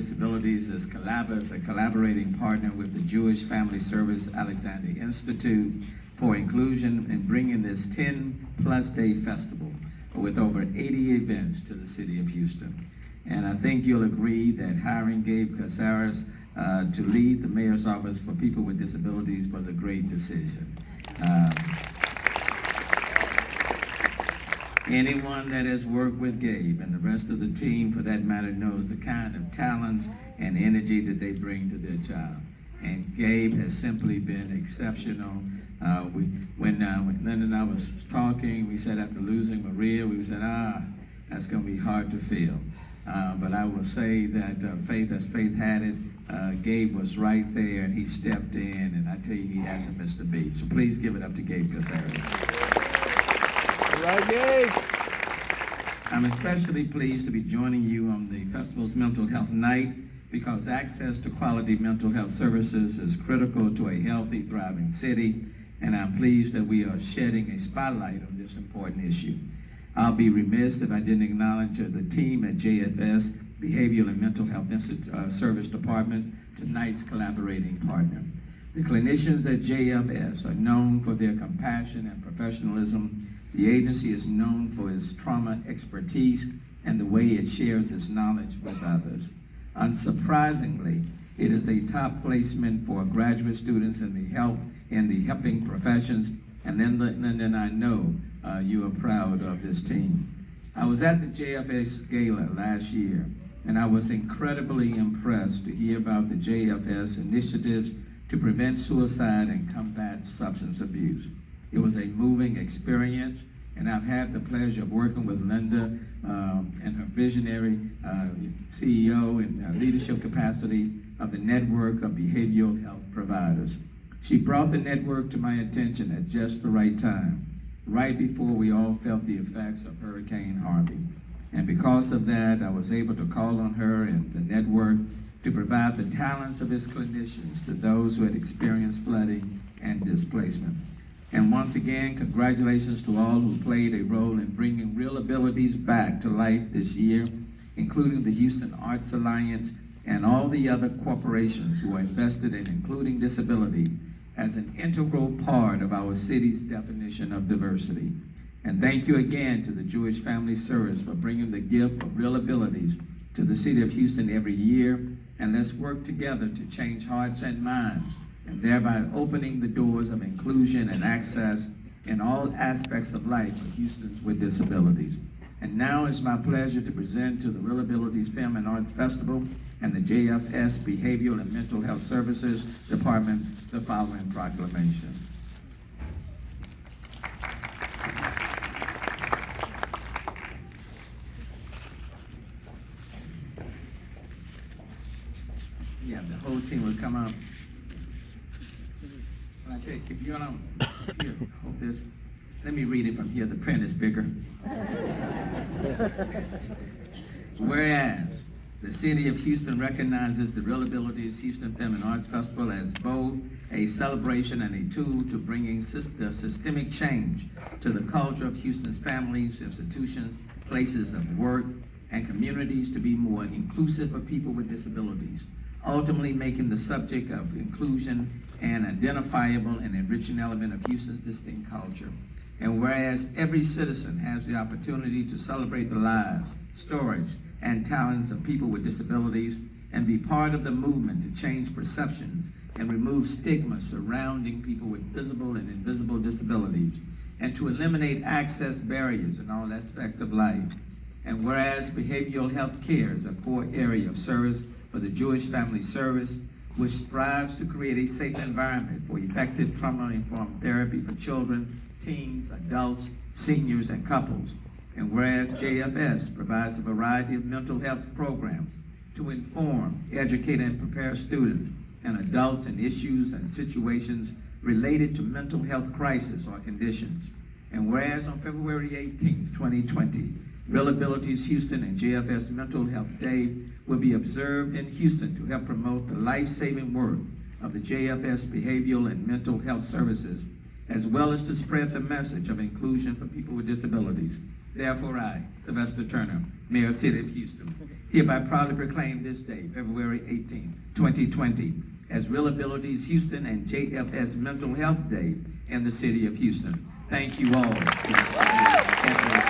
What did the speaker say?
Disabilities is a collaborating partner with the Jewish Family Service Alexander Institute for inclusion in bringing this 10-plus day festival with over 80 events to the city of Houston. And I think you'll agree that hiring Gabe Caceres to lead the mayor's office for people with disabilities was a great decision. Anyone that has worked with Gabe and the rest of the team, for that matter, knows the kind of talents and energy that they bring to their job. And Gabe has simply been exceptional. When Linda and I was talking, we said after losing Maria, we said, that's going to be hard to fill. But I will say that faith as faith had it, Gabe was right there and he stepped in, and I tell you, he hasn't missed a beat. So please give it up to Gabe Caceres. Right, Gabe. I'm especially pleased to be joining you on the festival's Mental Health Night because access to quality mental health services is critical to a healthy, thriving city, and I'm pleased that we are shedding a spotlight on this important issue. I'll be remiss if I didn't acknowledge the team at JFS, Behavioral and Mental Health Service Department, tonight's collaborating partner. The clinicians at JFS are known for their compassion and professionalism. The agency is known for its trauma expertise and the way it shares its knowledge with others. Unsurprisingly, it is a top placement for graduate students in the helping professions, and then I know you are proud of this team. I was at the JFS Gala last year, and I was incredibly impressed to hear about the JFS initiatives to prevent suicide and combat substance abuse. It was a moving experience, and I've had the pleasure of working with Linda and her visionary CEO and leadership capacity of the network of behavioral health providers. She brought the network to my attention at just the right time, right before we all felt the effects of Hurricane Harvey. And because of that, I was able to call on her and the network to provide the talents of its clinicians to those who had experienced flooding and displacement. And once again, congratulations to all who played a role in bringing Reelabilities back to life this year, including the Houston Arts Alliance and all the other corporations who are invested in including disability as an integral part of our city's definition of diversity. And thank you again to the Jewish Family Service for bringing the gift of Reelabilities to the city of Houston every year. And let's work together to change hearts and minds, and thereby opening the doors of inclusion and access in all aspects of life for Houstons with disabilities. And now it's my pleasure to present to the Reelabilities Film and Arts Festival and the JFS Behavioral and Mental Health Services Department the following proclamation. Yeah, the whole team will come up. When I tell you, if you're on, here, hold this. Let me read it from here. The print is bigger. Whereas the city of Houston recognizes the Reelabilities Houston Film and Arts Festival as both a celebration and a tool to bringing systemic change to the culture of Houston's families, institutions, places of work, and communities to be more inclusive of people with disabilities, ultimately making the subject of inclusion an identifiable and enriching element of Houston's distinct culture. And whereas every citizen has the opportunity to celebrate the lives, stories, and talents of people with disabilities and be part of the movement to change perceptions and remove stigma surrounding people with visible and invisible disabilities, and to eliminate access barriers in all aspects of life. And whereas behavioral health care is a core area of service for the Jewish Family Service, which strives to create a safe environment for effective trauma-informed therapy for children, teens, adults, seniors, and couples. And whereas JFS provides a variety of mental health programs to inform, educate, and prepare students and adults in issues and situations related to mental health crisis or conditions. And whereas on February 18th, 2020, Reelabilities Houston and JFS Mental Health Day will be observed in Houston to help promote the life-saving work of the JFS Behavioral and Mental Health Services, as well as to spread the message of inclusion for people with disabilities. Therefore, I, Sylvester Turner, Mayor of the City of Houston, hereby proudly proclaim this day, February 18, 2020, as Reelabilities Houston and JFS Mental Health Day in the City of Houston. Thank you all.